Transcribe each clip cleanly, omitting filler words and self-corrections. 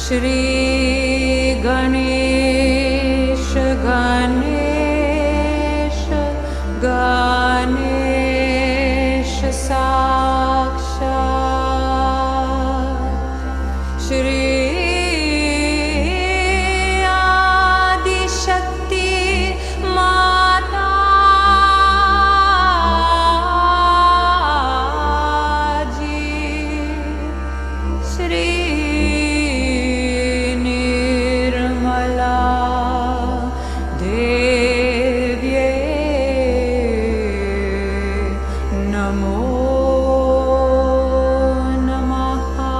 Shri Ganesh Ganesh Ganesh Sakshat Shri Adi Shakti Mataji Shri Nirmala Devi Namo Namaha.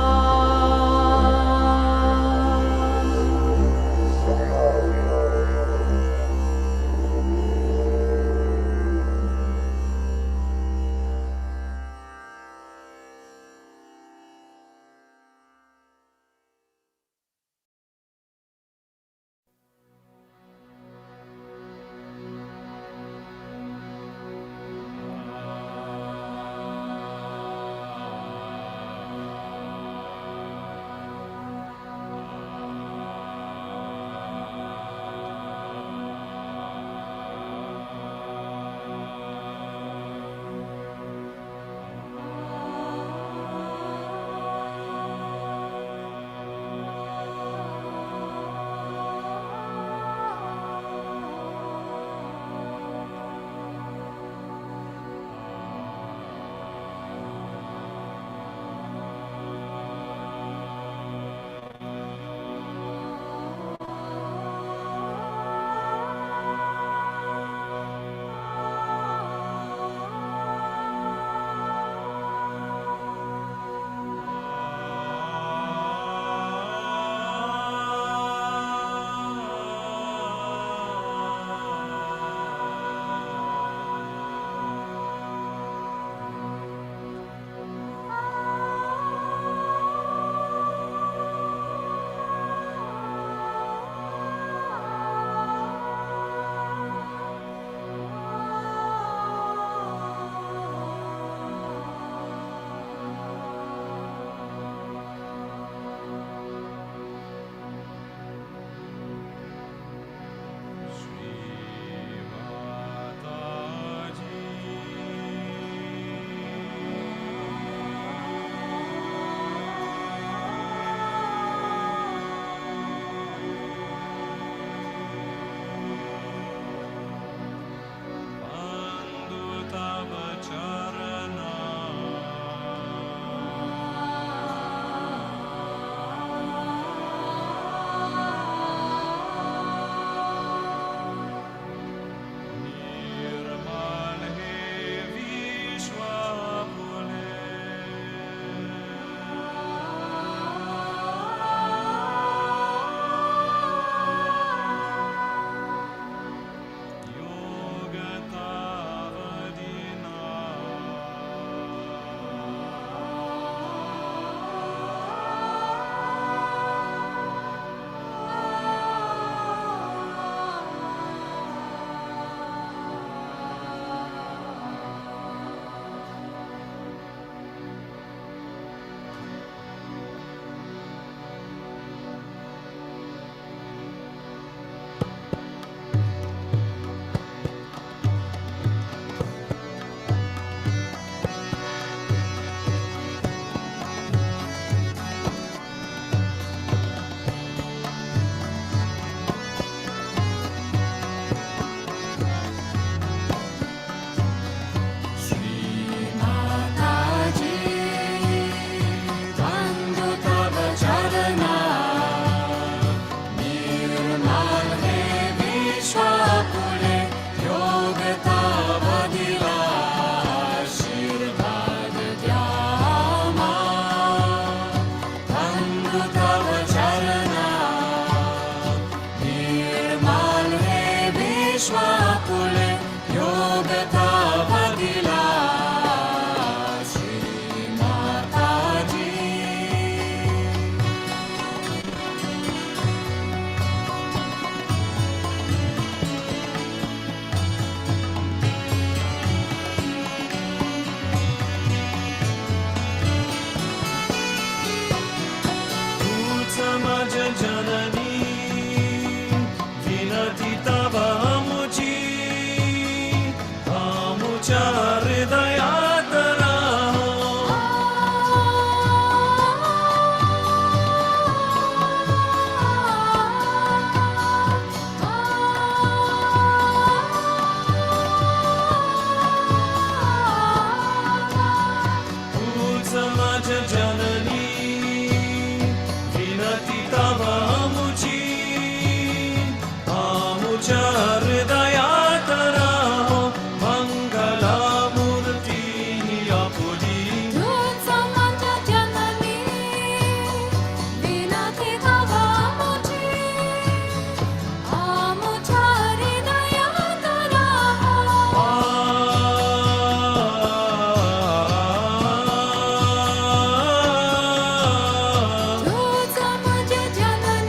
तव मुझी आमुच्या हृदयात राहो मंगलामूर्ती आपुली तूच माझ्या जननी विनती तव मुझी आमुच्या हृदयात राहो तूच माझ्या जननी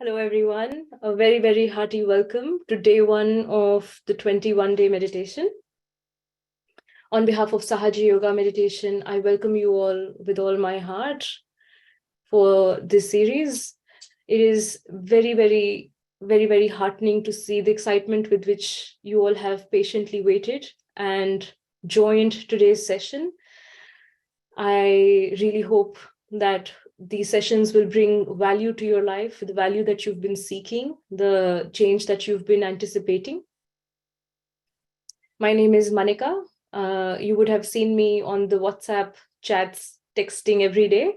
Hello, everyone. A very, very hearty welcome to day one of the 21-day meditation. On behalf of Sahaja Yoga Meditation, I welcome you all with all my heart for this series. It is very, very, very, very heartening to see the excitement with which you all have patiently waited and joined today's session. I really hope that these sessions will bring value to your life, the value that you've been seeking, the change that you've been anticipating. My name is Manika. You would have seen me on the WhatsApp chats texting every day.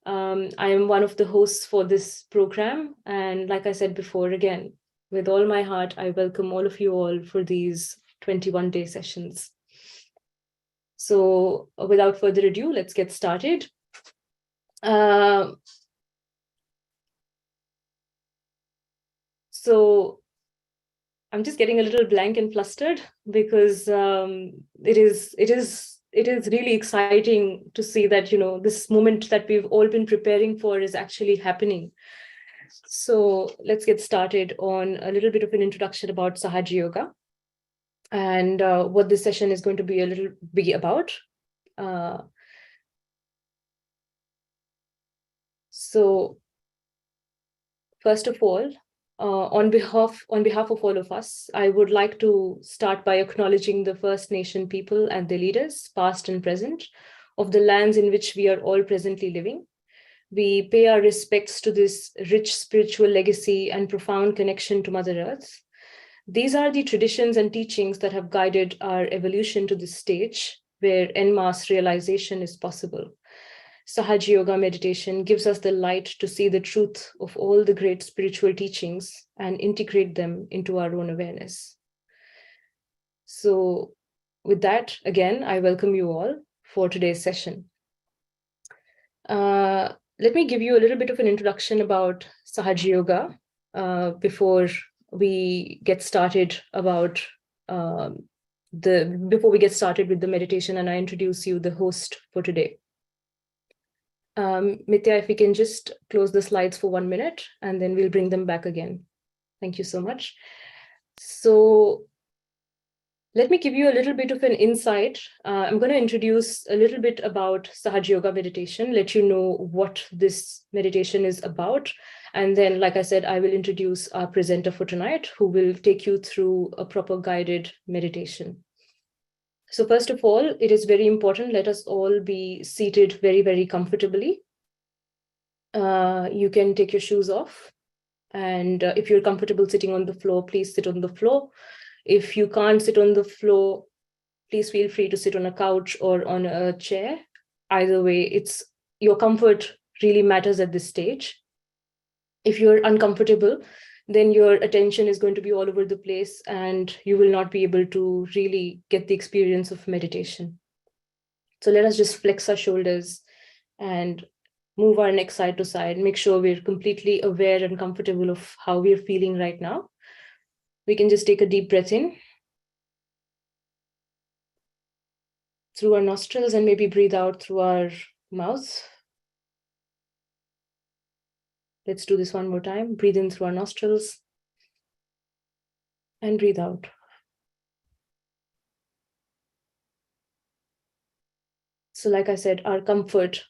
I am one of the hosts for this program. And like I said before, again, with all my heart, I welcome all of you all for these 21-day sessions. So without further ado, let's get started. So I'm just getting a little blank and flustered because it is really exciting to see that, this moment that we've all been preparing for is actually happening. So let's get started on a little bit of an introduction about Sahaja Yoga and what this session is going to be about. So first of all, on behalf of all of us, I would like to start by acknowledging the First Nation people and their leaders, past and present, of the lands in which we are all presently living. We pay our respects to this rich spiritual legacy and profound connection to Mother Earth. These are the traditions and teachings that have guided our evolution to this stage where en masse realization is possible. Sahaja Yoga Meditation gives us the light to see the truth of all the great spiritual teachings and integrate them into our own awareness. So with that, again, I welcome you all for today's session. Let me give you a little bit of an introduction about Sahaja Yoga before we get started with the meditation, and I introduce you the host for today. Mithya, if we can just close the slides for 1 minute and then we'll bring them back again. Thank you so much. So let me give you a little bit of an insight. I'm going to introduce a little bit about Sahaja Yoga Meditation, let you know what this meditation is about. And then, like I said, I will introduce our presenter for tonight, who will take you through a proper guided meditation. So first of all, it is very important, let us all be seated very, very comfortably. You can take your shoes off. And if you're comfortable sitting on the floor, please sit on the floor. If you can't sit on the floor, please feel free to sit on a couch or on a chair. Either way, your comfort really matters at this stage. If you're uncomfortable, then your attention is going to be all over the place and you will not be able to really get the experience of meditation. So let us just flex our shoulders and move our neck side to side. Make sure we're completely aware and comfortable of how we're feeling right now. We can just take a deep breath in through our nostrils and maybe breathe out through our mouth. Let's do this one more time. Breathe in through our nostrils and breathe out. So like I said, our comfort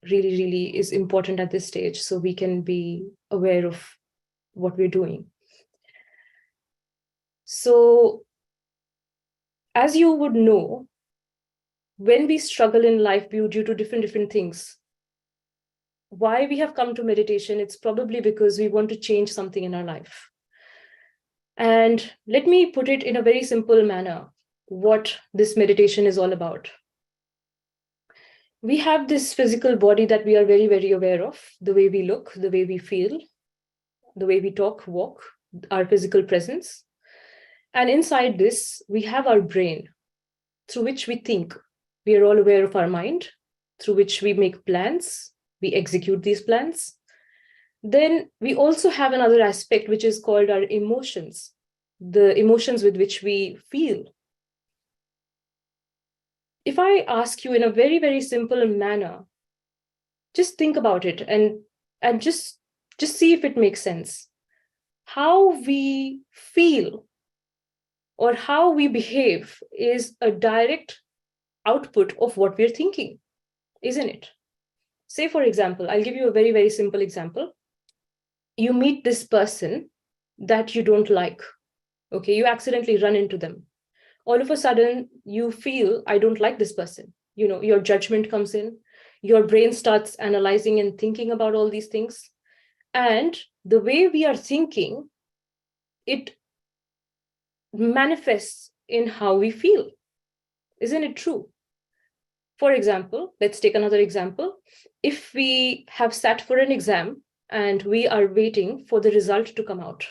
really, really is important at this stage so we can be aware of what we're doing. So as you would know, when we struggle in life due to different things, why we have come to meditation, it's probably because we want to change something in our life. And let me put it in a very simple manner, what this meditation is all about. We have this physical body that we are very, very aware of, the way we look, the way we feel, the way we talk, walk, our physical presence. And inside this, we have our brain, through which we think. We are all aware of our mind, through which we make plans, we execute these plans. Then we also have another aspect, which is called our emotions, the emotions with which we feel. If I ask you in a very, very simple manner, just think about it and just see if it makes sense. how we feel or how we behave is a direct output of what we're thinking, isn't it? Say, for example, I'll give you a very, very simple example. You meet this person that you don't like. Okay, you accidentally run into them. All of a sudden, you feel, I don't like this person. You know, your judgment comes in, your brain starts analyzing and thinking about all these things. And the way we are thinking, it manifests in how we feel. Isn't it true? For example, let's take another example. If we have sat for an exam and we are waiting for the result to come out,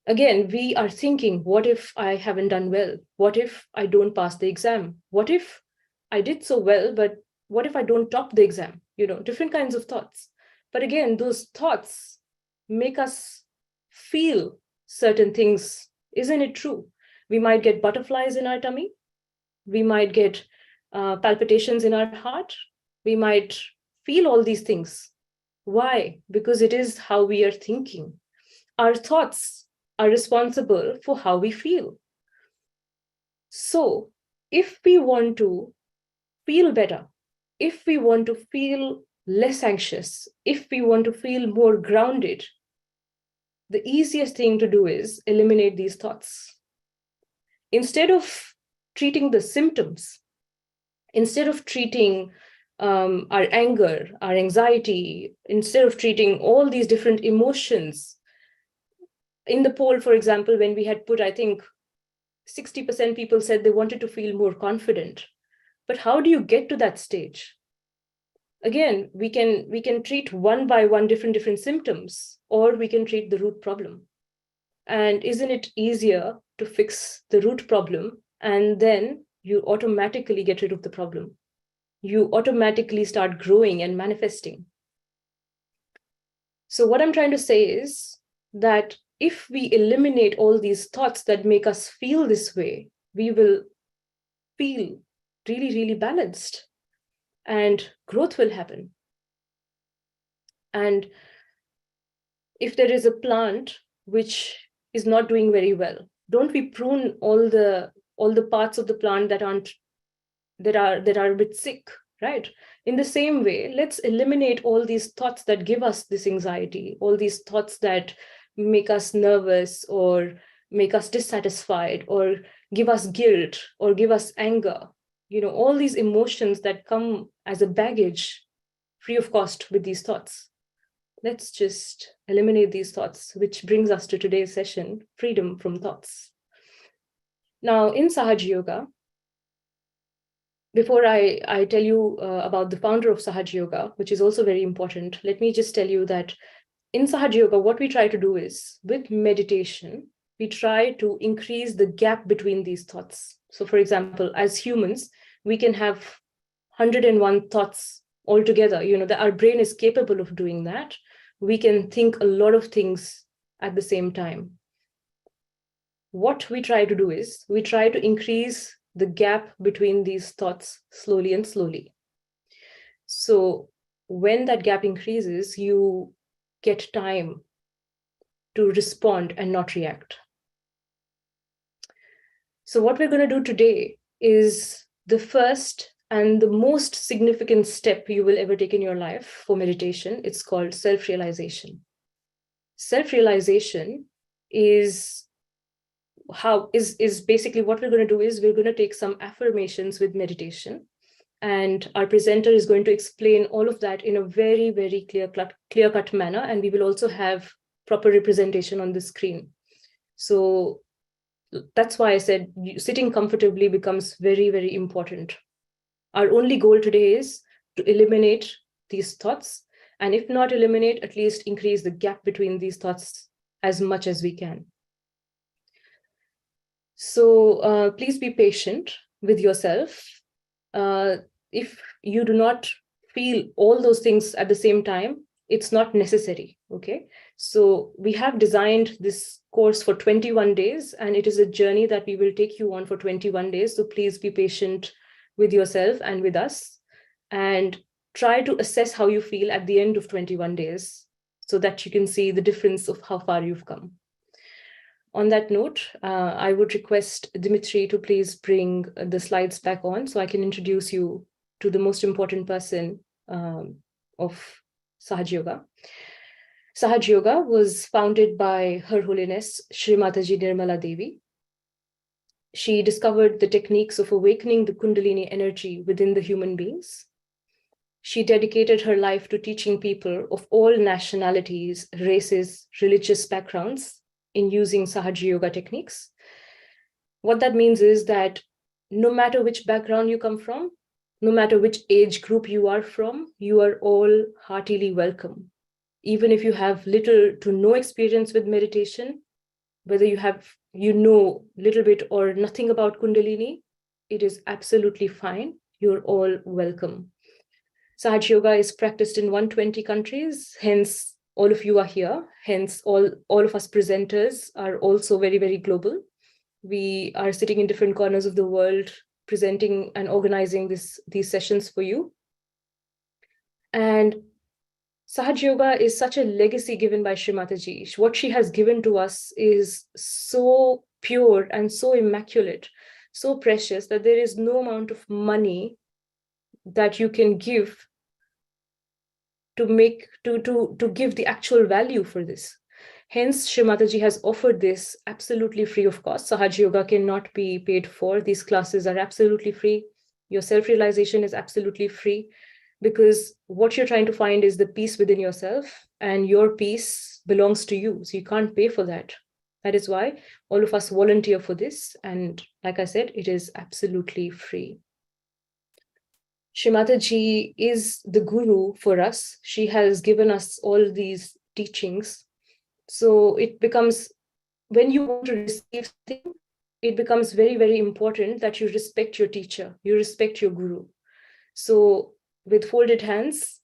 again, we are thinking, what if I haven't done well? What if I don't pass the exam? What if I did so well, but what if I don't top the exam? You know, different kinds of thoughts. But again, those thoughts make us feel certain things. Isn't it true? We might get butterflies in our tummy. We might get palpitations in our heart. We might feel all these things. Why? Because it is how we are thinking. Our thoughts are responsible for how we feel. So if we want to feel better, if we want to feel less anxious, if we want to feel more grounded, the easiest thing to do is eliminate these thoughts. Instead of treating the symptoms, instead of treating our anger, our anxiety, instead of treating all these different emotions, in the poll, for example, when we had put, I think 60% people said they wanted to feel more confident. But how do you get to that stage? Again, we can treat one by one different symptoms, or we can treat the root problem. And isn't it easier to fix the root problem and then you automatically get rid of the problem? You automatically start growing and manifesting. So what I'm trying to say is that if we eliminate all these thoughts that make us feel this way, we will feel really, really balanced and growth will happen. And if there is a plant which is not doing very well, don't we prune all the parts of the plant that are a bit sick, right? In the same way, let's eliminate all these thoughts that give us this anxiety, all these thoughts that make us nervous or make us dissatisfied or give us guilt or give us anger. You know, all these emotions that come as a baggage free of cost with these thoughts. Let's just eliminate these thoughts, which brings us to today's session, freedom from thoughts. Now, in Sahaja Yoga, before I tell you about the founder of Sahaja Yoga, which is also very important, let me just tell you that in Sahaja Yoga, what we try to do is, with meditation, we try to increase the gap between these thoughts. So for example, as humans, we can have 101 thoughts altogether. You know, that our brain is capable of doing that. We can think a lot of things at the same time. What we try to do is, we try to increase the gap between these thoughts slowly and slowly. So when that gap increases, you get time to respond and not react. So what we're going to do today is the first and the most significant step you will ever take in your life for meditation. It's called self-realization. Self-realization is basically what we're going to do is we're going to take some affirmations with meditation, and our presenter is going to explain all of that in a very, very clear-cut manner, and we will also have proper representation on the screen. So that's why I said sitting comfortably becomes very, very important. Our only goal today is to eliminate these thoughts, and if not eliminate, at least increase the gap between these thoughts as much as we can. So please be patient with yourself. If you do not feel all those things at the same time, it's not necessary, okay? So we have designed this course for 21 days, and it is a journey that we will take you on for 21 days. So please be patient with yourself and with us, and try to assess how you feel at the end of 21 days. so that you can see the difference of how far you've come. On that note, I would request Dimitri to please bring the slides back on so I can introduce you to the most important person of Sahaja Yoga. Sahaja Yoga was founded by Her Holiness Shri Mataji Nirmala Devi. She discovered the techniques of awakening the Kundalini energy within the human beings. She dedicated her life to teaching people of all nationalities, races, religious backgrounds in using Sahaja Yoga techniques. What that means is that no matter which background you come from, no matter which age group you are from, you are all heartily welcome. Even if you have little to no experience with meditation, whether you know little bit or nothing about Kundalini, it is absolutely fine. You're all welcome. Sahaja Yoga is practiced in 120 countries, hence all of you are here. Hence all of us presenters are also very, very global. We are sitting in different corners of the world, presenting and organizing these sessions for you. And Sahaja Yoga is such a legacy given by Shri Mataji. What she has given to us is so pure and so immaculate, so precious that there is no amount of money that you can give to give the actual value for this. Hence, Shri Mataji has offered this absolutely free of cost. Sahaja Yoga cannot be paid for. These classes are absolutely free. Your self-realization is absolutely free, because what you're trying to find is the peace within yourself, and your peace belongs to you. So you can't pay for that. That is why all of us volunteer for this. And like I said, it is absolutely free. Shri Mataji is the guru for us. She has given us all these teachings. So it becomes, when you want to receive something, it becomes very, very important that you respect your teacher, you respect your guru. So with folded hands,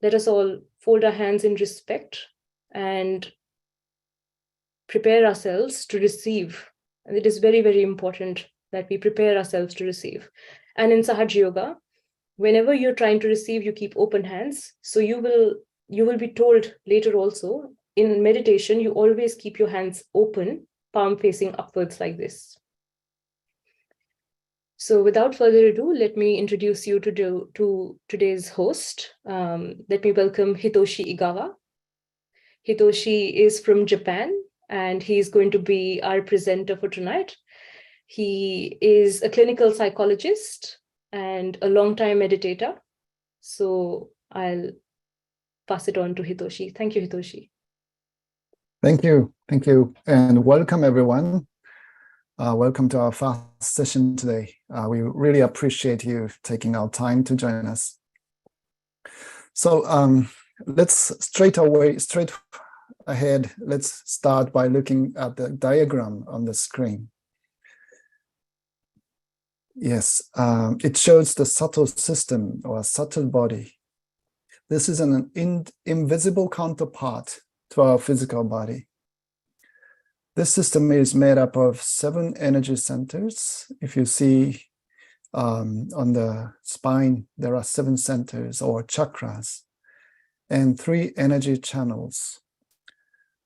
let us all fold our hands in respect and prepare ourselves to receive. And it is very, very important that we prepare ourselves to receive. And in Sahaja Yoga, whenever you're trying to receive, you keep open hands. So you will be told later also, in meditation, you always keep your hands open, palm facing upwards like this. So without further ado, let me introduce you to today's host. Let me welcome Hitoshi Igawa. Hitoshi is from Japan, and he's going to be our presenter for tonight. He is a clinical psychologist and a long-time meditator. So I'll pass it on to Hitoshi. Thank you, Hitoshi. Thank you. Thank you. And welcome, everyone. Welcome to our fast session today. We really appreciate you taking our time to join us. So let's straight ahead, let's start by looking at the diagram on the screen. Yes, it shows the subtle system or subtle body. This is an invisible counterpart to our physical body. This system is made up of 7 energy centers. If you see on the spine, there are 7 centers or chakras and 3 energy channels.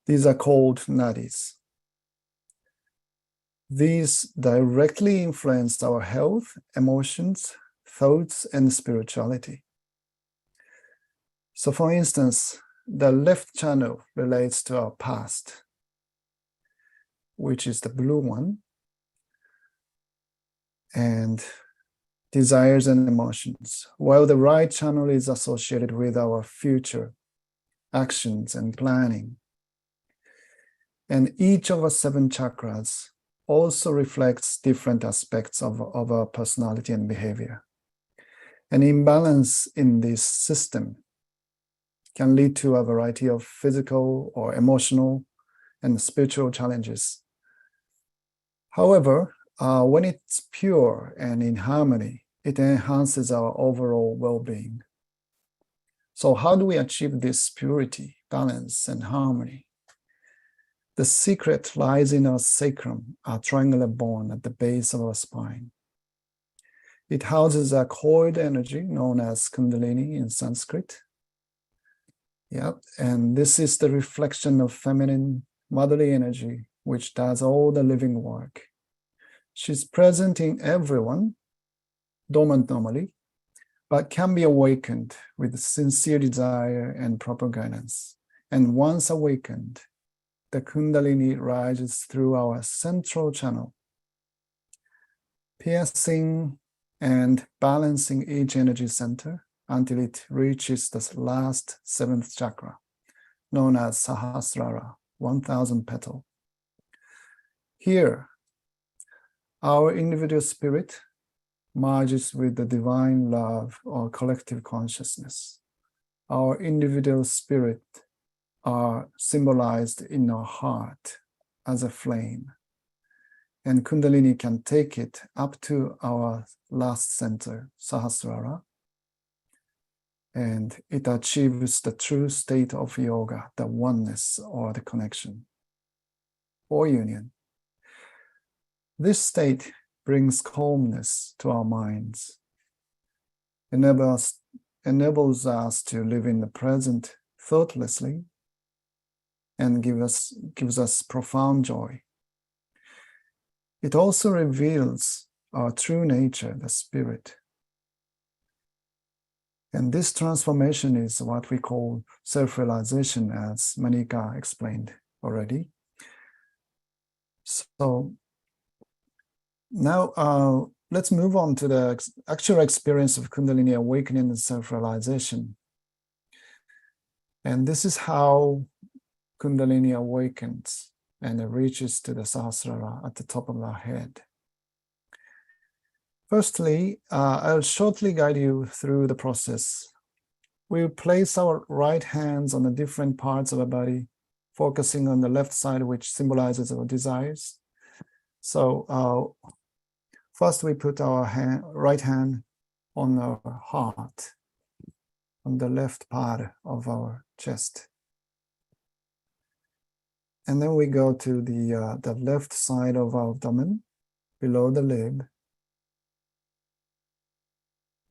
These are called nadis. These directly influence our health, emotions, thoughts, and spirituality. So for instance, the left channel relates to our past, which is the blue one, and desires and emotions, while the right channel is associated with our future actions and planning. And each of our 7 chakras also reflects different aspects of our personality and behavior. An imbalance in this system can lead to a variety of physical or emotional and spiritual challenges. However, when it's pure and in harmony, it enhances our overall well-being. So how do we achieve this purity, balance, and harmony? The secret lies in our sacrum, our triangular bone at the base of our spine. It houses a coiled energy known as Kundalini in Sanskrit. Yep, and this is the reflection of feminine motherly energy, which does all the living work. She's present in everyone, dormant normally, but can be awakened with sincere desire and proper guidance. And once awakened, the Kundalini rises through our central channel, piercing and balancing each energy center until it reaches the last seventh chakra, known as Sahasrara, 1000 petal. Here, our individual spirit merges with the divine love or collective consciousness. Our individual spirit are symbolized in our heart as a flame, and Kundalini can take it up to our last center, Sahasrara, and it achieves the true state of yoga, the oneness or the connection or union. This state brings calmness to our minds, enables us to live in the present thoughtlessly, and gives us profound joy. It also reveals our true nature, the spirit. And this transformation is what we call self-realization, as Manika explained already. So now let's move on to the actual experience of Kundalini awakening and self-realization. And this is how Kundalini awakens and it reaches to the Sahasrara at the top of our head. Firstly, I'll shortly guide you through the process. We'll place our right hands on the different parts of our body, focusing on the left side, which symbolizes our desires. So first we put our right hand on our heart, on the left part of our chest. And then we go to the left side of our abdomen, below the lip.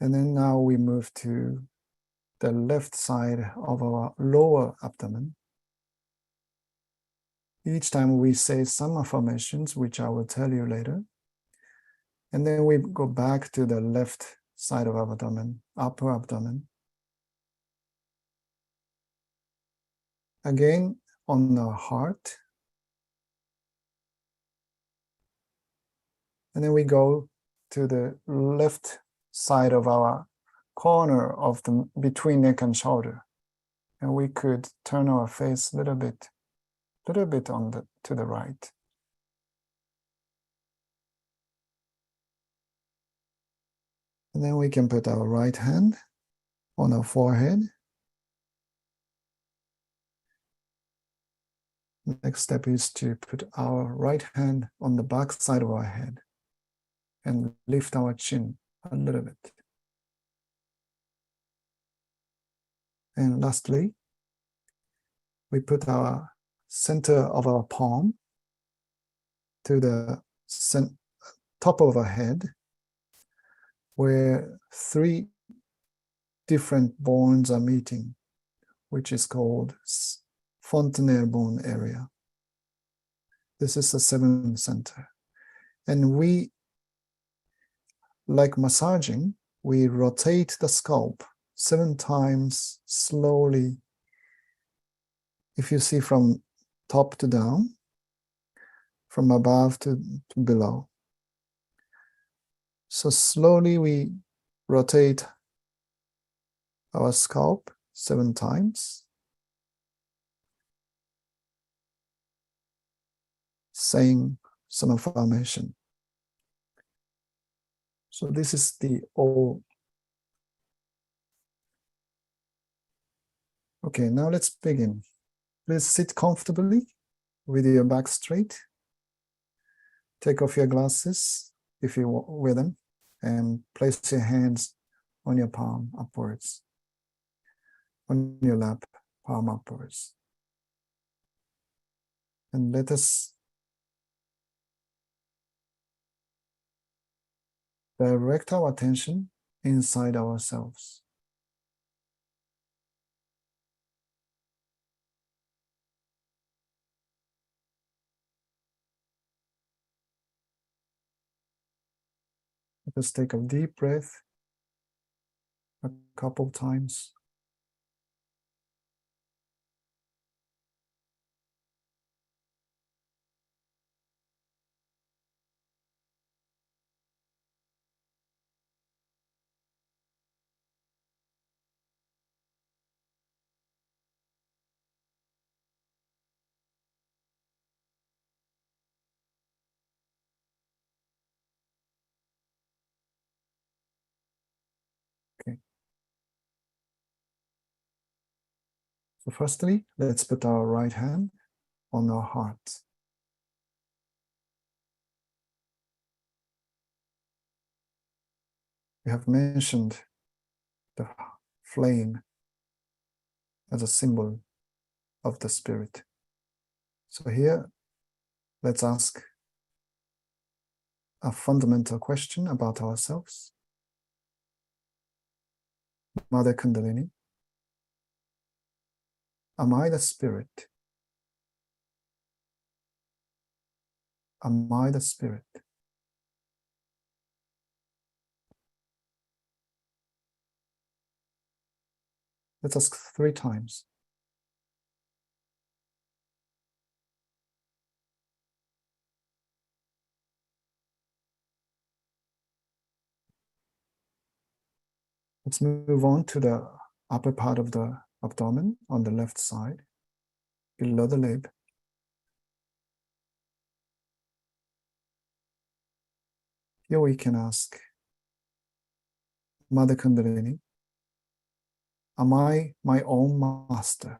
And then now we move to the left side of our lower abdomen. Each time we say some affirmations, which I will tell you later. And then we go back to the left side of our abdomen, upper abdomen. Again, on the heart. And then we go to the left side of our corner of the between neck and shoulder. And we could turn our face a little bit on to the right. And then we can put our right hand on our forehead. Next step is to put our right hand on the back side of our head and lift our chin a little bit. And lastly, we put our center of our palm to the top of our head, where 3 different bones are meeting, which is called fontanelle bone area. This is the 7th center. And we, like massaging, we rotate the scalp 7 times slowly. If you see from top to down, from above to below. So slowly we rotate our scalp 7 times, saying some affirmation. So this is the O. Okay, now let's begin. Please sit comfortably with your back straight. Take off your glasses if you wear them, and place your hands on your palm upwards, on your lap, palm upwards. And let us direct our attention inside ourselves. Let us take a deep breath a couple times. Okay. So firstly, let's put our right hand on our heart. We have mentioned the flame as a symbol of the spirit. So here, let's ask a fundamental question about ourselves. Mother Kundalini, am I the spirit? Am I the spirit? Let's ask 3 times. Let's move on to the upper part of the abdomen on the left side, below the lip. Here we can ask, Mother Kundalini, am I my own master?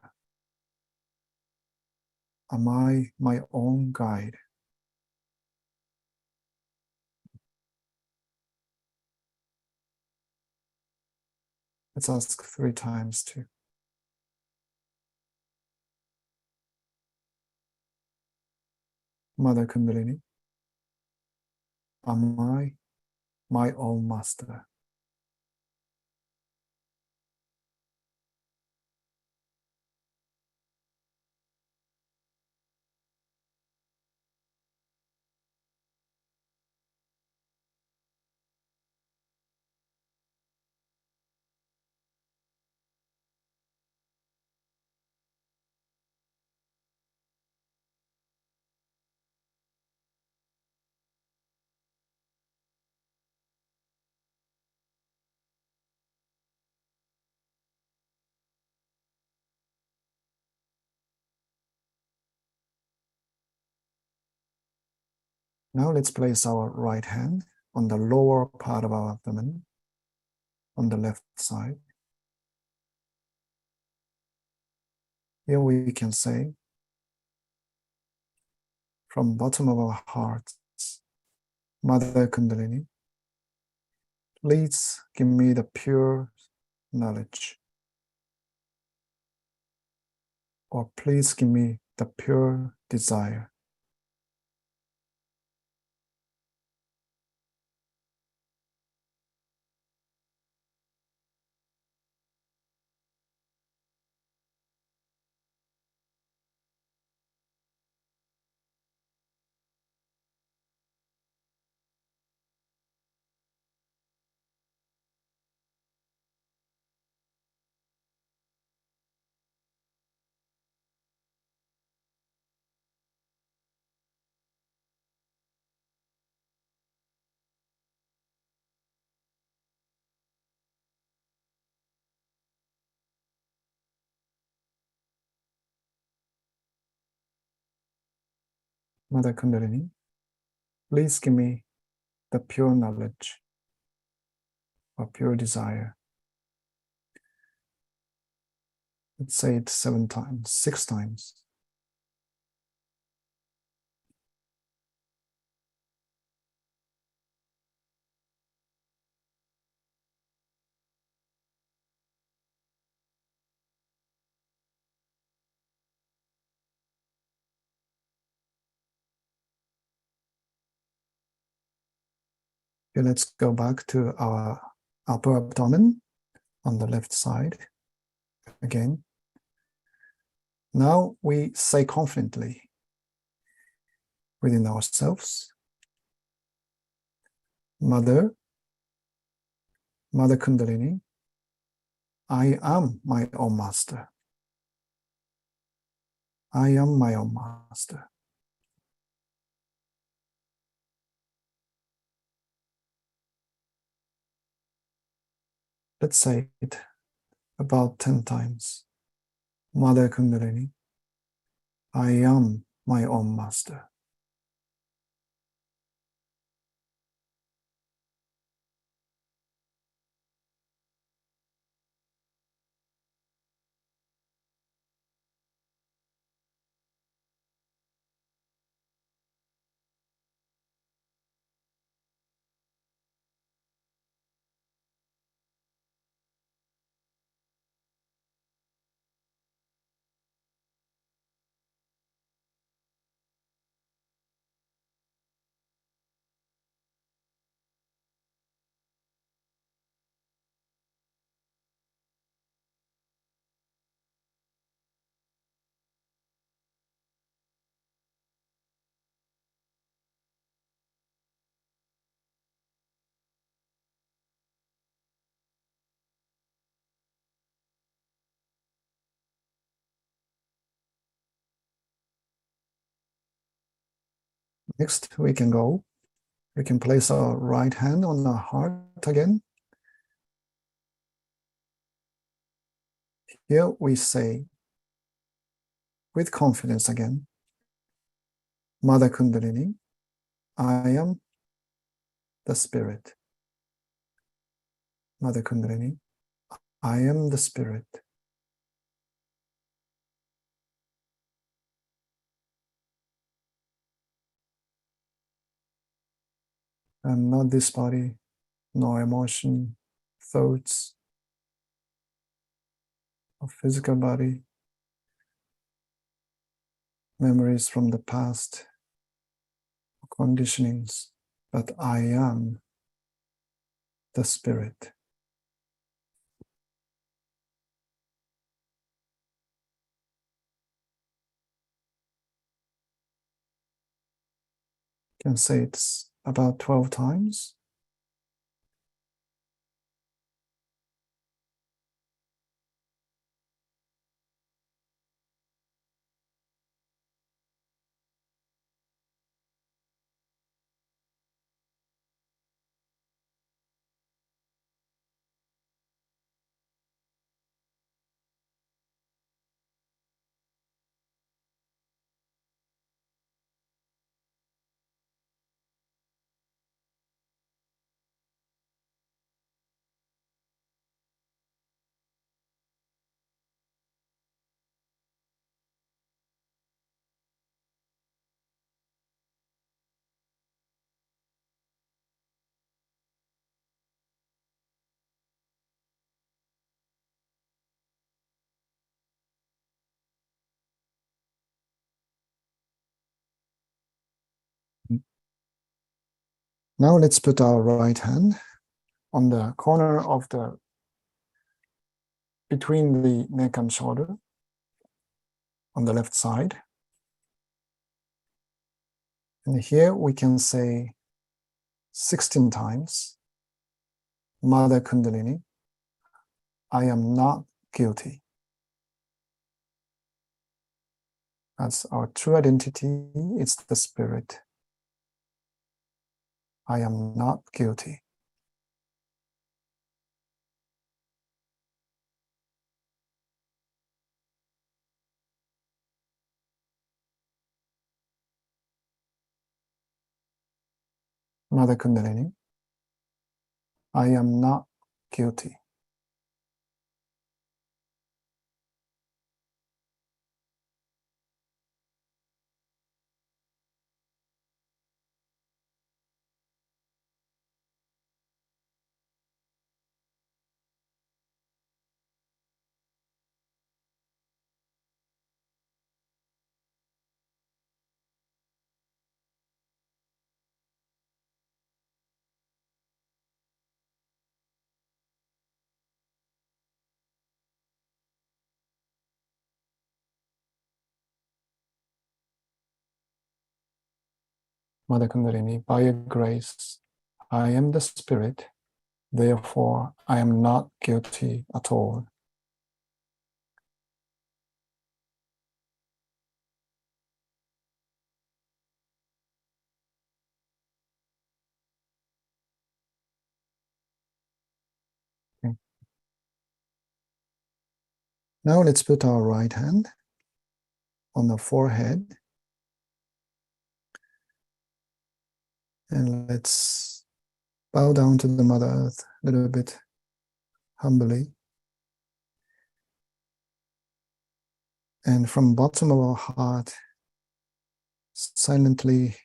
Am I my own guide? Let's ask 3 times too. Mother Kundalini, am I my own master? Now let's place our right hand on the lower part of our abdomen, on the left side. Here we can say, from bottom of our hearts, Mother Kundalini, please give me the pure knowledge, or please give me the pure desire. Mother Kundalini, please give me the pure knowledge or pure desire. Let's say it 7 times, 6 times. Okay, let's go back to our upper abdomen on the left side again. Now we say confidently within ourselves, Mother Mother Kundalini, I am my own master. I am my own master. Let's say it about 10 times. Mother Kundalini, I am my own master. Next, we can place our right hand on our heart again. Here we say, with confidence again, Mother Kundalini, I am the spirit. Mother Kundalini, I am the spirit. I'm not this body, no emotion, thoughts, or physical body, memories from the past, conditionings, but I am the spirit. You can say it's about 12 times. Now let's put our right hand on the corner of between the neck and shoulder on the left side. And here we can say 16 times, Mother Kundalini, I am not guilty. That's our true identity. It's the spirit. I am not guilty. Mother Kundalini, I am not guilty. Mother Kundalini, by your grace, I am the spirit. Therefore, I am not guilty at all. Okay. Now let's put our right hand on the forehead and let's bow down to the Mother Earth a little bit humbly. And from bottom of our heart, silently,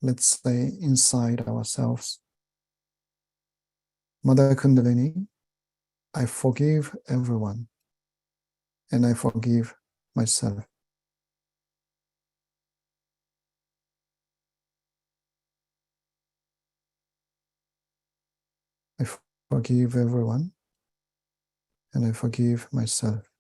let's say inside ourselves, Mother Kundalini, I forgive everyone and I forgive myself. I forgive everyone and I forgive myself.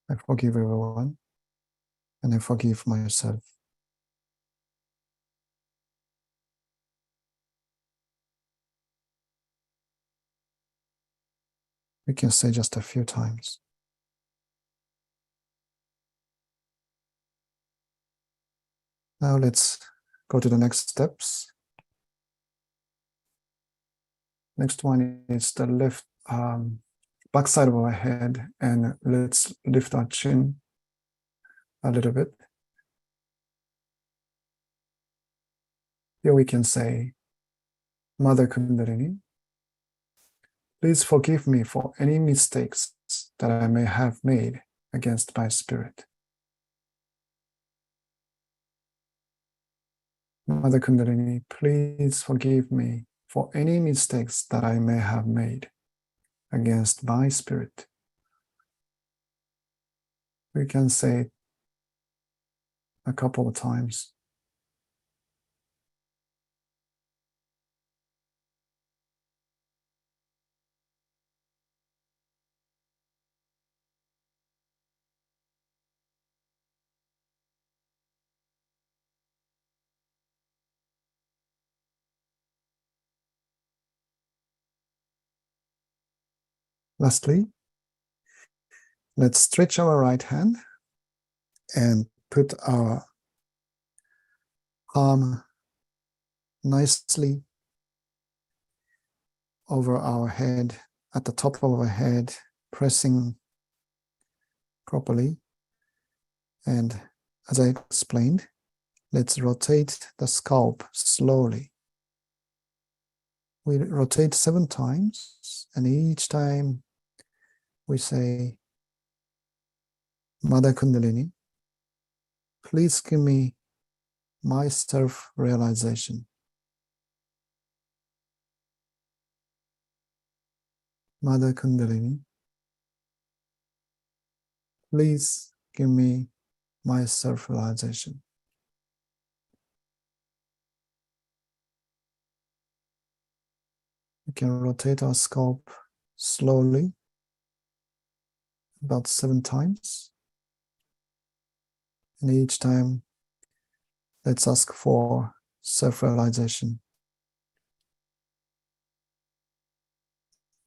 I forgive everyone and I forgive myself. We can say just a few times. Now let's go to the next steps. Next one is the left back side of our head, and let's lift our chin a little bit. Here we can say, Mother Kundalini, please forgive me for any mistakes that I may have made against my spirit. Mother Kundalini, please forgive me for any mistakes that I may have made against my spirit. We can say it a couple of times. Lastly, let's stretch our right hand and put our palm nicely over our head, at the top of our head, pressing properly. And as I explained, let's rotate the scalp slowly. We rotate 7 times, and each time we say, Mother Kundalini, please give me my self-realization. Mother Kundalini, please give me my self-realization. We can rotate our scalp slowly, about 7 times. And each time, let's ask for self-realization.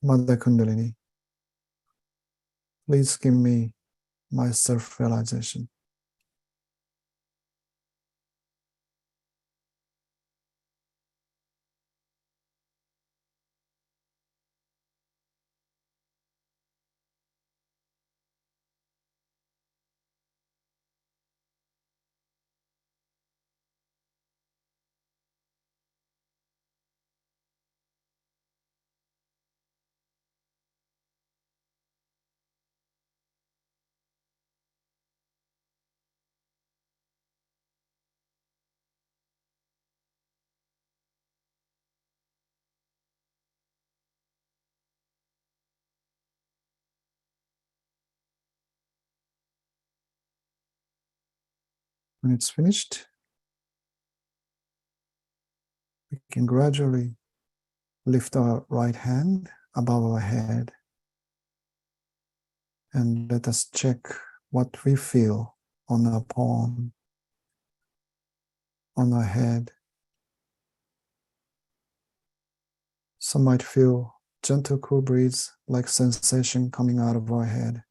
Mother Kundalini, please give me my self-realization. When it's finished, we can gradually lift our right hand above our head and let us check what we feel on our palm, on our head. Some might feel gentle cool breeze like sensation coming out of our head.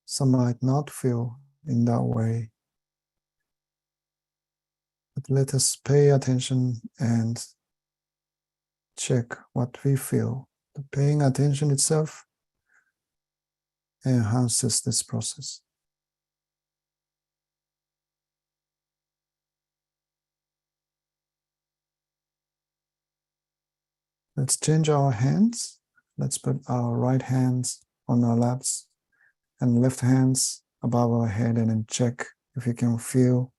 Some might not feel in that way. But let us pay attention and check what we feel. The paying attention itself enhances this process. Let's change our hands. Let's put our right hands on our laps and left hands above our head, and then check if you can feel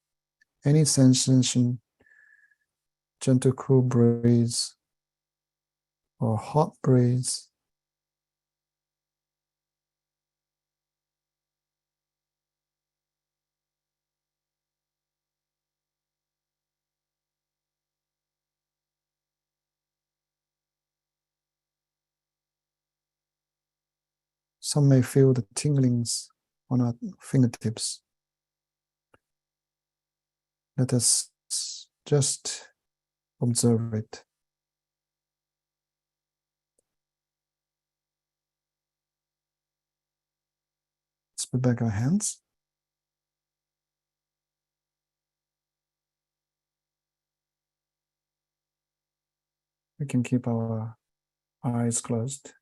any sensation, gentle cool breeze or hot breeze. Some may feel the tinglings on our fingertips. Let us just observe it. Let's put back our hands. We can keep our eyes closed.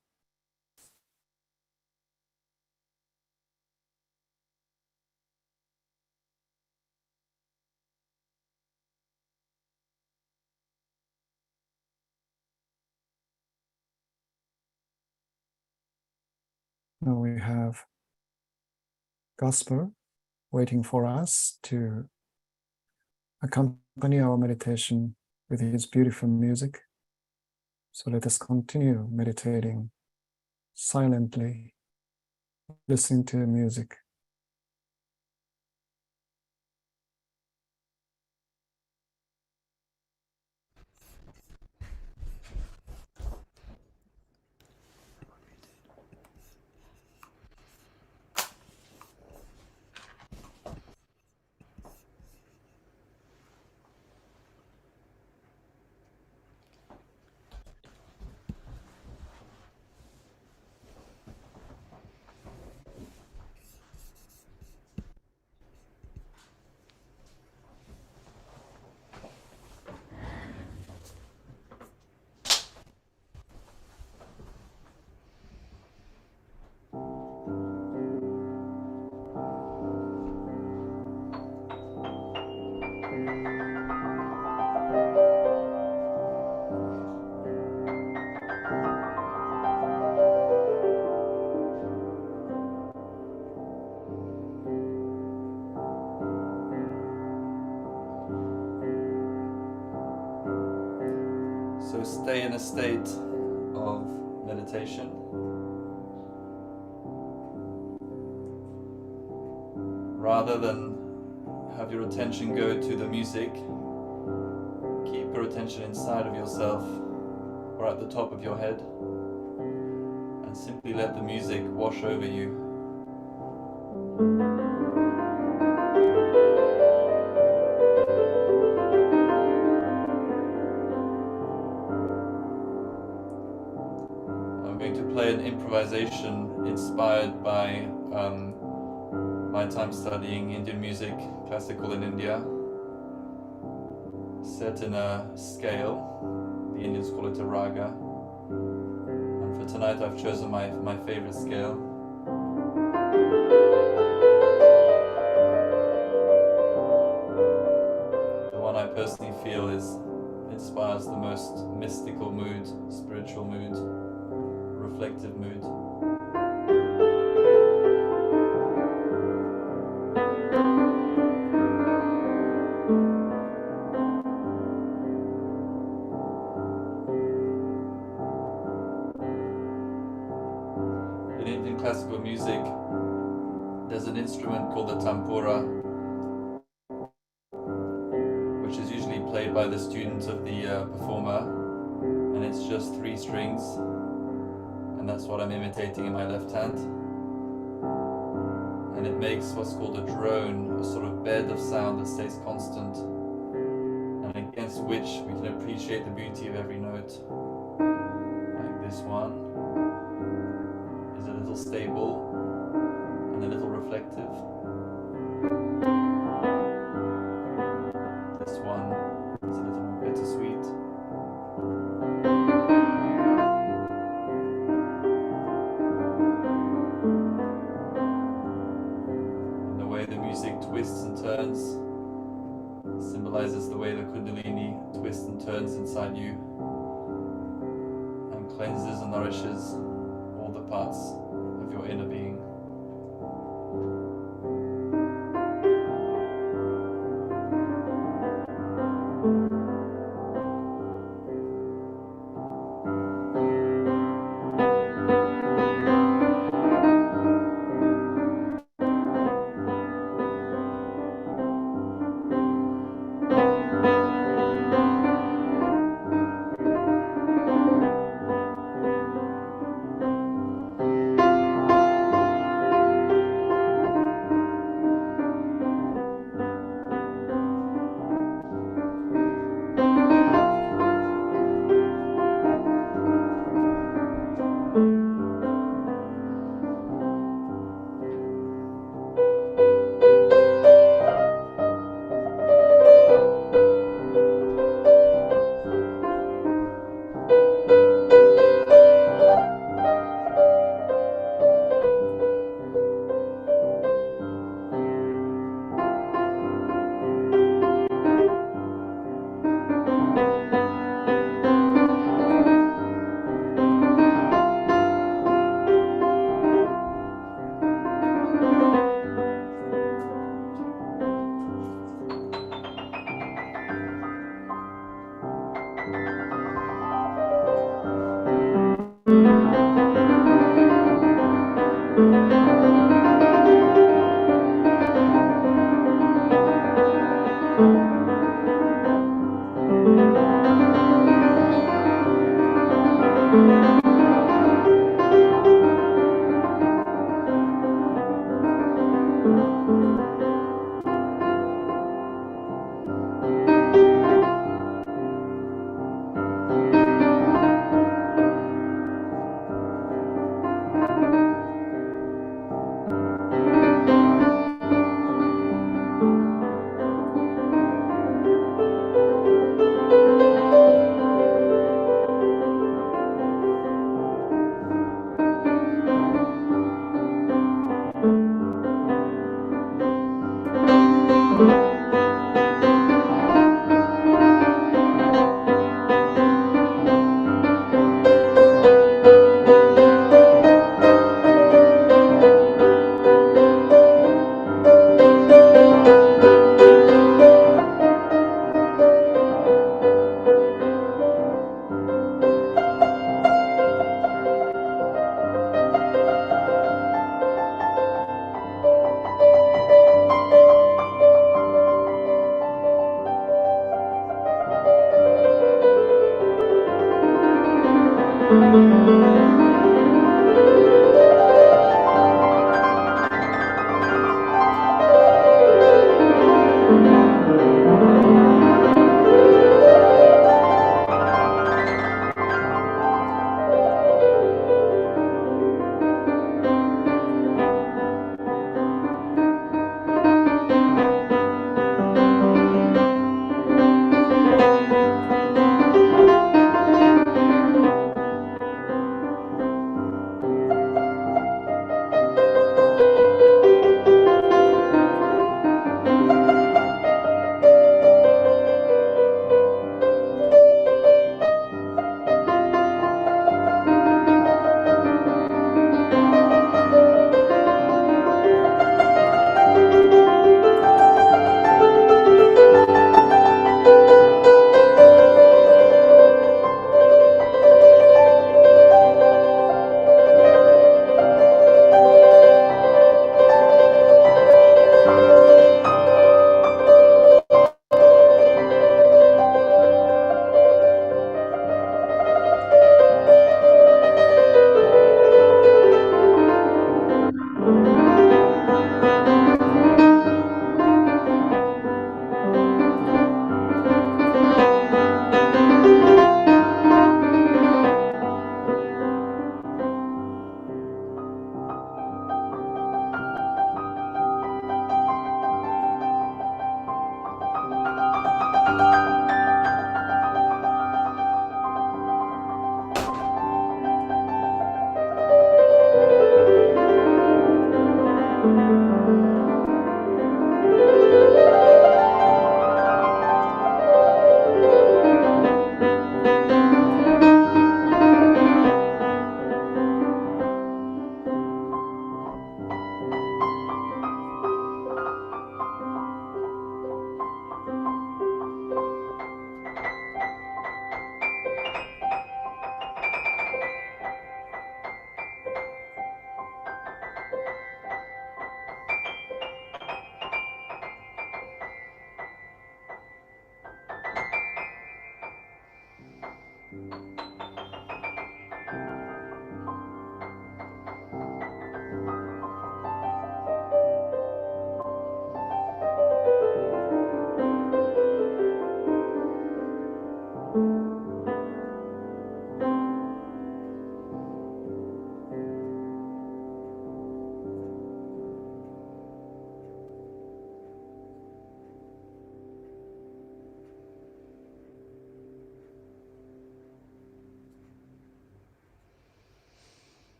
Now we have Gasper waiting for us to accompany our meditation with his beautiful music. So let us continue meditating silently, listening to the music. So stay in a state of meditation. Rather than have your attention go to the music, keep your attention inside of yourself or at the top of your head, and simply let the music wash over you. I'm going to play an improvisation inspired by my time studying Indian music, classical in India, set in a scale. The Indians call it a raga. And for tonight I've chosen my favorite scale. The one I personally feel inspires the most mystical mood, spiritual mood, reflective mood. In Indian classical music, there's an instrument called the tampura, played by the student of the performer, and it's just 3 strings, and that's what I'm imitating in my left hand. And it makes what's called a drone, a sort of bed of sound that stays constant, and against which we can appreciate the beauty of every note. Like this one is a little stable and a little reflective. This one is a little more bittersweet. And the way the music twists and turns symbolizes the way the Kundalini twists and turns inside you and cleanses and nourishes all the parts of your inner being.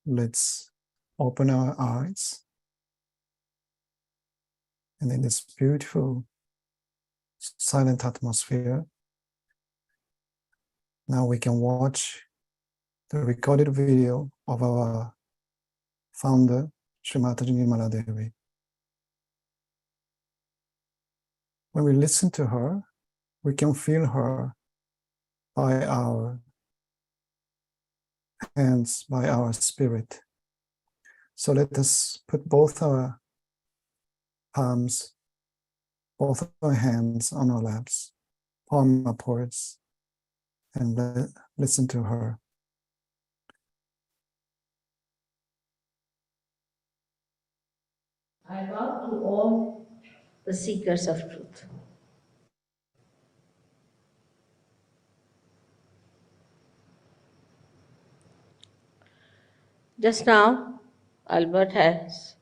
let's open our eyes. And in this beautiful silent atmosphere, now we can watch the recorded video of our founder, Shri Mataji Nirmala Devi. When we listen to her, we can feel her by our hands, by our spirit. So let us put both our palms, both our hands on our laps, palm upwards, and listen to her. I bow to all the seekers of truth. Just now, Albert has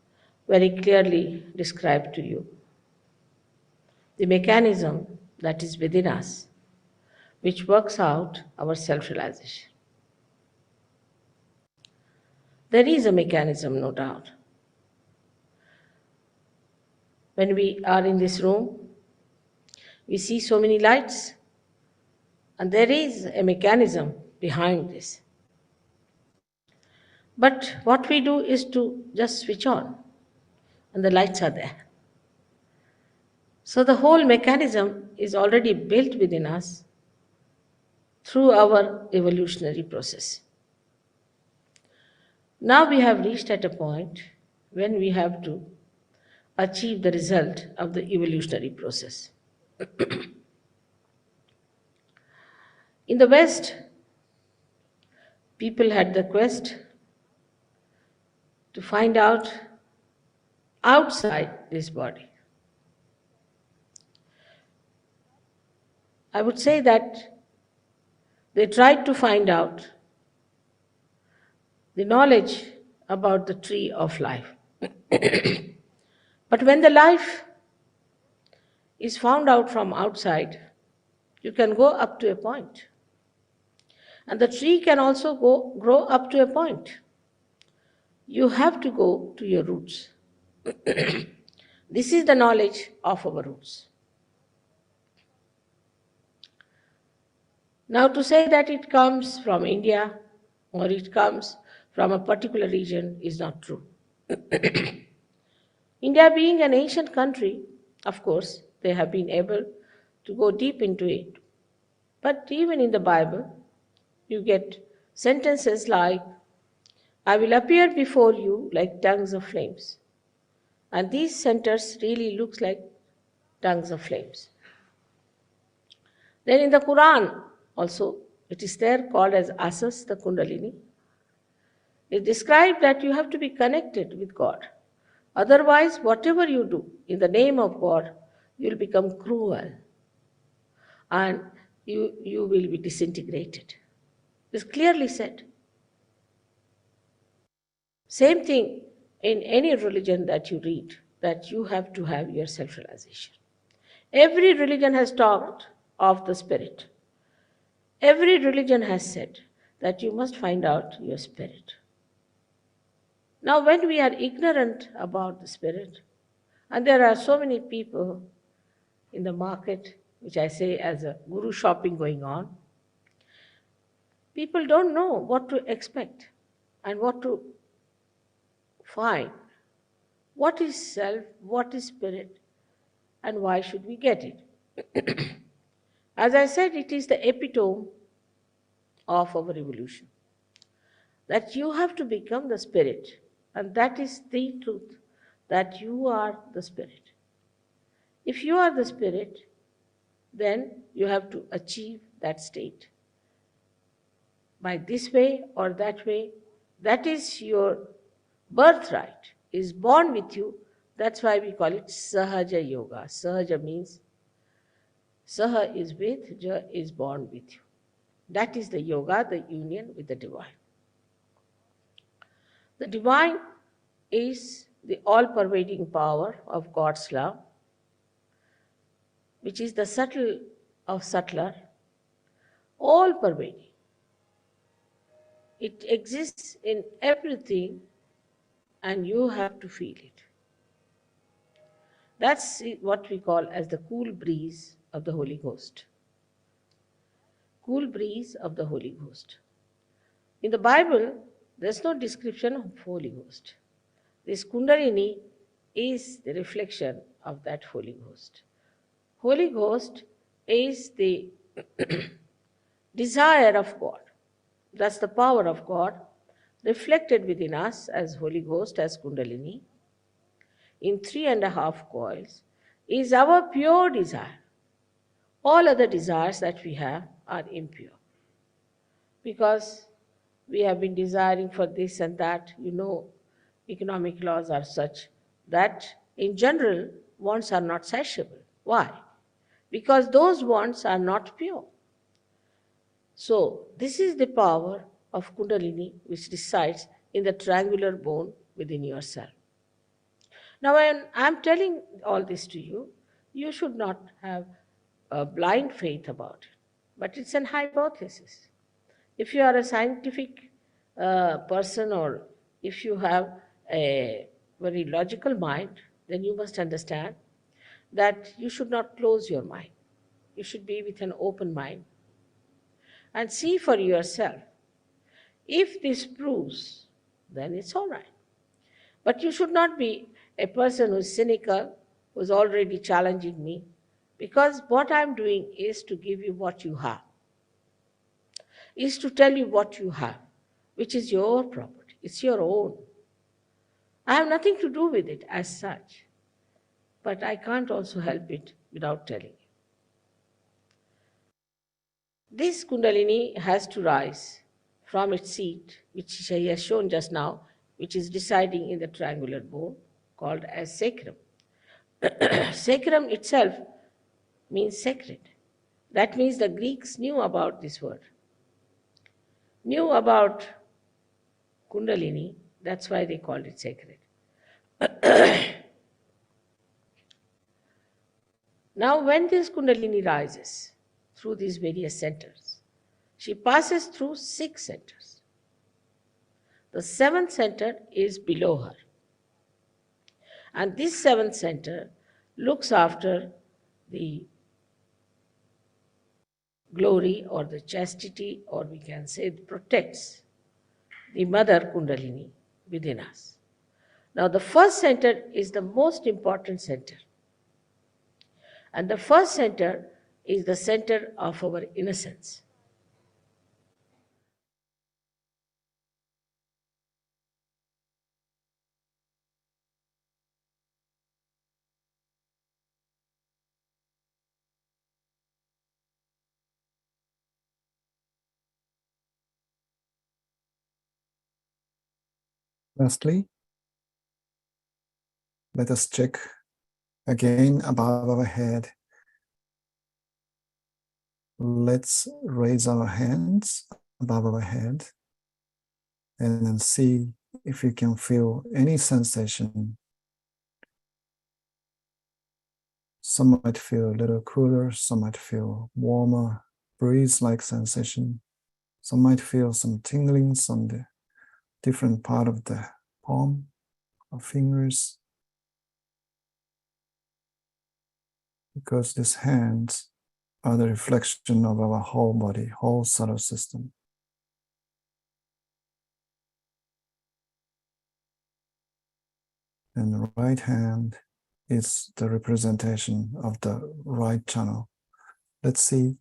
very clearly described to you the mechanism that is within us, which works out our self-realization. There is a mechanism, no doubt. When we are in this room, we see so many lights, and there is a mechanism behind this. But what we do is to just switch on, and the lights are there. So the whole mechanism is already built within us through our evolutionary process. Now we have reached at a point when we have to achieve the result of the evolutionary process. In the West, people had the quest to find out outside this body. I would say that they tried to find out the knowledge about the tree of life. But when the life is found out from outside, you can go up to a point. And the tree can also grow up to a point. You have to go to your roots. This is the knowledge of our roots. Now, to say that it comes from India or it comes from a particular region is not true. India being an ancient country, of course, they have been able to go deep into it. But even in the Bible, you get sentences like, I will appear before you like tongues of flames. And these centers really looks like tongues of flames. Then in the Quran also, it is there called as Asas, the Kundalini. It describes that you have to be connected with God. Otherwise, whatever you do in the name of God, you will become cruel and you will be disintegrated. It's clearly said. Same thing in any religion that you read, that you have to have your self-realization. Every religion has talked of the spirit. Every religion has said that you must find out your spirit. Now, when we are ignorant about the spirit, and there are so many people in the market, which I say as a guru shopping going on, people don't know what to expect and what to find. What is self, what is spirit, and why should we get it? As I said, it is the epitome of our evolution. That you have to become the spirit, and that is the truth, that you are the spirit. If you are the spirit, then you have to achieve that state. By this way or that way, that is your birthright, is born with you. That's why we call it Sahaja Yoga. Sahaja means Saha is with, Ja is born with you. That is the yoga, the union with the divine. The divine is the all-pervading power of God's love, which is the subtle of subtler, all-pervading. It exists in everything and you have to feel it. That's what we call as the cool breeze of the Holy Ghost. Cool breeze of the Holy Ghost. In the Bible, there's no description of Holy Ghost. This Kundalini is the reflection of that Holy Ghost. Holy Ghost is the desire of God. That's the power of God reflected within us as Holy Ghost, as Kundalini, in 3.5 coils, is our pure desire. All other desires that we have are impure. Because we have been desiring for this and that, economic laws are such that in general, wants are not satiable. Why? Because those wants are not pure. So, this is the power of Kundalini which resides in the triangular bone within yourself. Now, when I'm telling all this to you, you should not have a blind faith about it, but it's an hypothesis. If you are a scientific person, or if you have a very logical mind, then you must understand that you should not close your mind. You should be with an open mind and see for yourself. If this proves, then it's all right. But you should not be a person who's cynical, who's already challenging me, because what I'm doing is to give you what you have, is to tell you what you have, which is your property. It's your own. I have nothing to do with it as such, but I can't also help it without telling you. This Kundalini has to rise from its seat, which she has shown just now, which is residing in the triangular bone called as sacrum. Sacrum itself means sacred. That means the Greeks knew about this word, knew about Kundalini, that's why they called it sacred. Now, when this Kundalini rises through these various centers, she passes through 6 centers. The 7th center is below her. And this 7th center looks after the glory or the chastity, or we can say protects the mother Kundalini within us. Now, the 1st center is the most important center. And the 1st center is the center of our innocence. Lastly, let us check again above our head. Let's raise our hands above our head and then see if you can feel any sensation. Some might feel a little cooler, some might feel warmer, breeze-like sensation. Some might feel some tinglings on the different part of the palm or fingers. Because these hands are the reflection of our whole body, whole solar system. And the right hand is the representation of the right channel. Let's see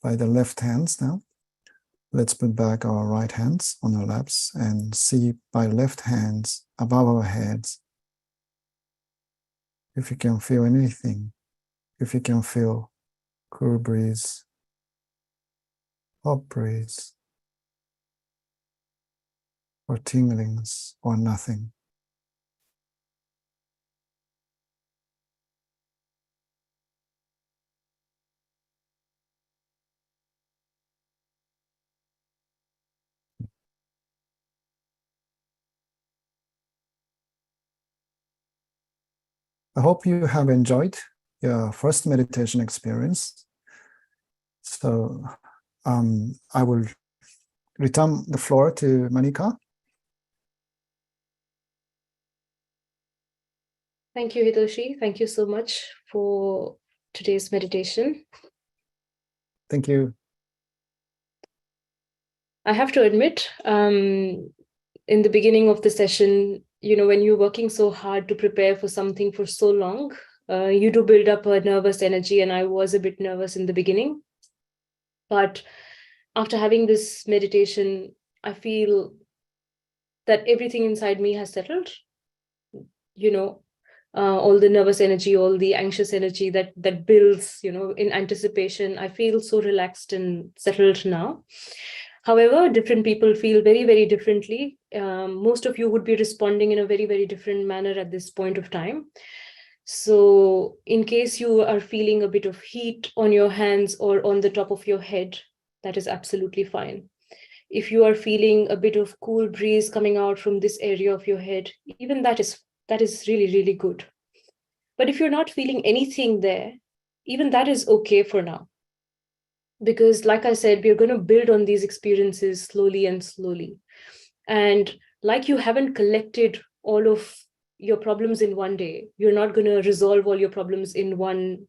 by the left hands now. Let's put back our right hands on our laps and see by left hands above our heads if you can feel anything, if you can feel cool breeze, hot breeze, or tinglings, or nothing. I hope you have enjoyed your first meditation experience. So I will return the floor to Manika. Thank you, Hitoshi. Thank you so much for today's meditation. Thank you. I have to admit, in the beginning of the session, when you're working so hard to prepare for something for so long, you do build up a nervous energy, and I was a bit nervous in the beginning. But after having this meditation, I feel that everything inside me has settled. All the nervous energy, all the anxious energy that builds, in anticipation. I feel so relaxed and settled now. However, different people feel very, very differently. Most of you would be responding in a very, very different manner at this point of time. So in case you are feeling a bit of heat on your hands or on the top of your head, that is absolutely fine. If you are feeling a bit of cool breeze coming out from this area of your head, even that is really, really good. But if you're not feeling anything there, even that is okay for now. Because like I said, we're going to build on these experiences slowly and slowly. And like you haven't collected all of your problems in one day, you're not going to resolve all your problems in one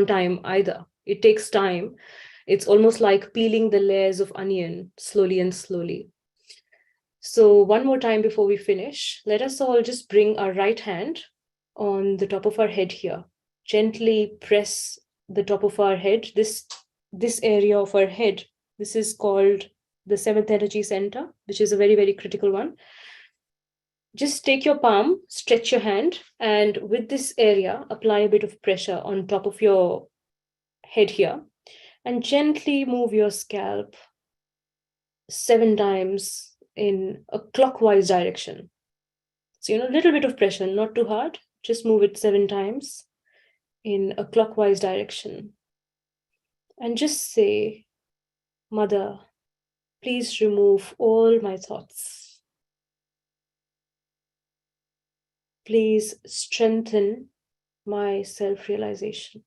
time either. It takes time. It's almost like peeling the layers of onion slowly and slowly. So one more time before we finish, let us all just bring our right hand on the top of our head here. Gently press the top of our head, this area of our head. This is called the seventh energy center, which is a very, very critical one. Just take your palm, stretch your hand, and with this area, apply a bit of pressure on top of your head here, and gently move your scalp 7 times in a clockwise direction. So, a little bit of pressure, not too hard. Just move it 7 times in a clockwise direction. And just say, Mother, please remove all my thoughts. Please strengthen my self-realization.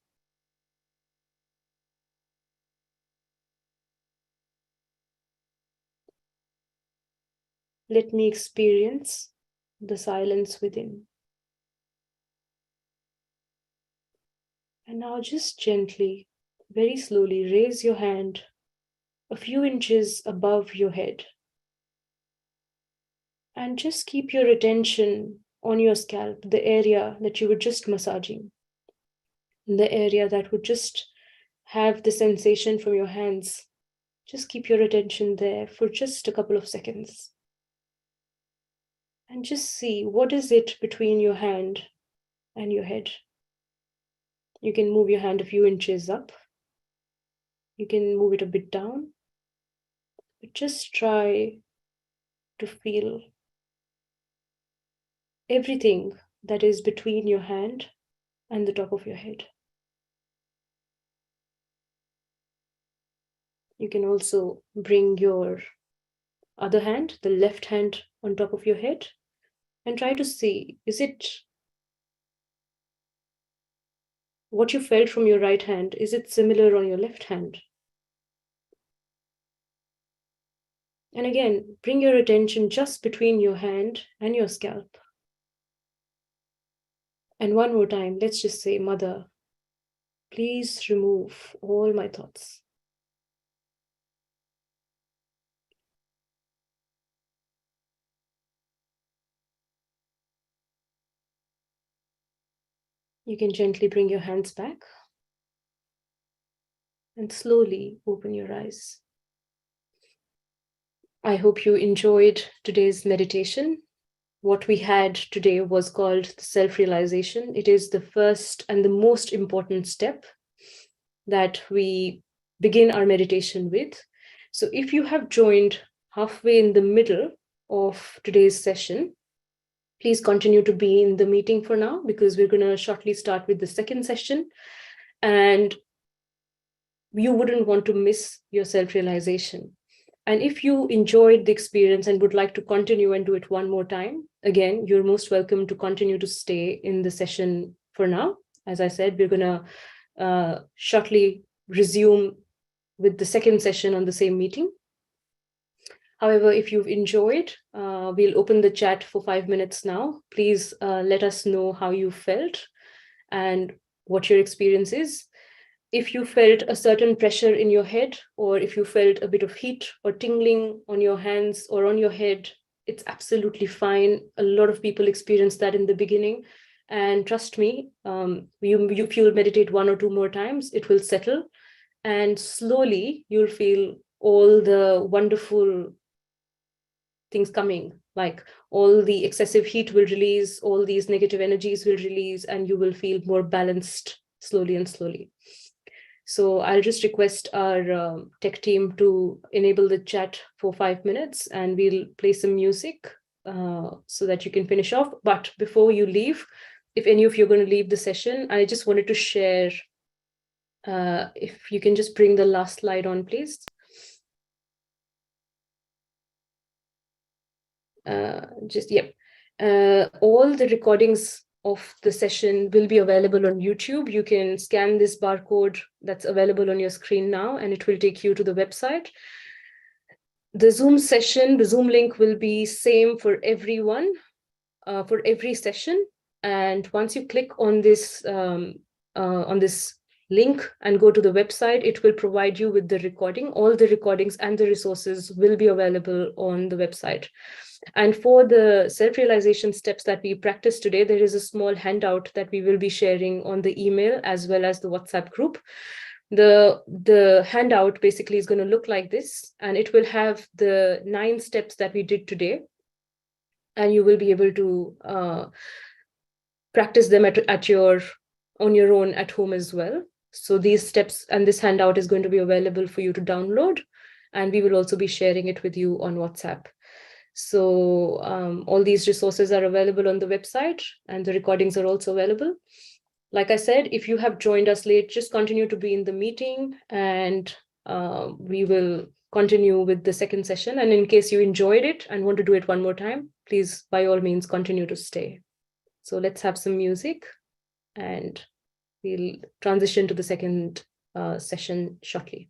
Let me experience the silence within. And now just gently, very slowly raise your hand a few inches above your head. And just keep your attention on your scalp, the area that you were just massaging, the area that would just have the sensation from your hands. Just keep your attention there for just a couple of seconds. And just see, what is it between your hand and your head? You can move your hand a few inches up. You can move it a bit down. But just try to feel everything that is between your hand and the top of your head. You can also bring your other hand, the left hand, on top of your head, and try to see, is it what you felt from your right hand, is it similar on your left hand? And again, bring your attention just between your hand and your scalp. And one more time, let's just say, Mother, please remove all my thoughts. You can gently bring your hands back and slowly open your eyes. I hope you enjoyed today's meditation. What we had today was called the self-realization. It is the first and the most important step that we begin our meditation with. So if you have joined halfway in the middle of today's session, please continue to be in the meeting for now, because we're going to shortly start with the second session. And you wouldn't want to miss your self-realization. And if you enjoyed the experience and would like to continue and do it one more time, again, you're most welcome to continue to stay in the session for now. As I said, we're going to shortly resume with the second session on the same meeting. However, if you've enjoyed, we'll open the chat for 5 minutes now. Please let us know how you felt and what your experience is. If you felt a certain pressure in your head, or if you felt a bit of heat or tingling on your hands or on your head, it's absolutely fine. A lot of people experience that in the beginning. And trust me, if you'll meditate 1 or 2 more times, it will settle. And slowly you'll feel all the wonderful things coming, like all the excessive heat will release, all these negative energies will release, and you will feel more balanced slowly and slowly. So I'll just request our tech team to enable the chat for 5 minutes, and we'll play some music so that you can finish off. But before you leave, if any of you are going to leave the session, I just wanted to share, if you can just bring the last slide on, please. All the recordings of the session will be available on YouTube. You can scan this barcode that's available on your screen now, and it will take you to the website. The Zoom session, the Zoom link will be same for everyone, for every session. And once you click on this link and go to the website, it will provide you with the recording. All the recordings and the resources will be available on the website. And for the self-realization steps that we practiced today, there is a small handout that we will be sharing on the email as well as the WhatsApp group. The handout basically is going to look like this, and it will have the 9 steps that we did today. And you will be able to practice them on your own at home as well. So these steps and this handout is going to be available for you to download, and we will also be sharing it with you on WhatsApp. So all these resources are available on the website, and the recordings are also available. Like I said, if you have joined us late, just continue to be in the meeting, and we will continue with the second session. And in case you enjoyed it and want to do it one more time, please, by all means, continue to stay. So let's have some music, and we'll transition to the second session shortly.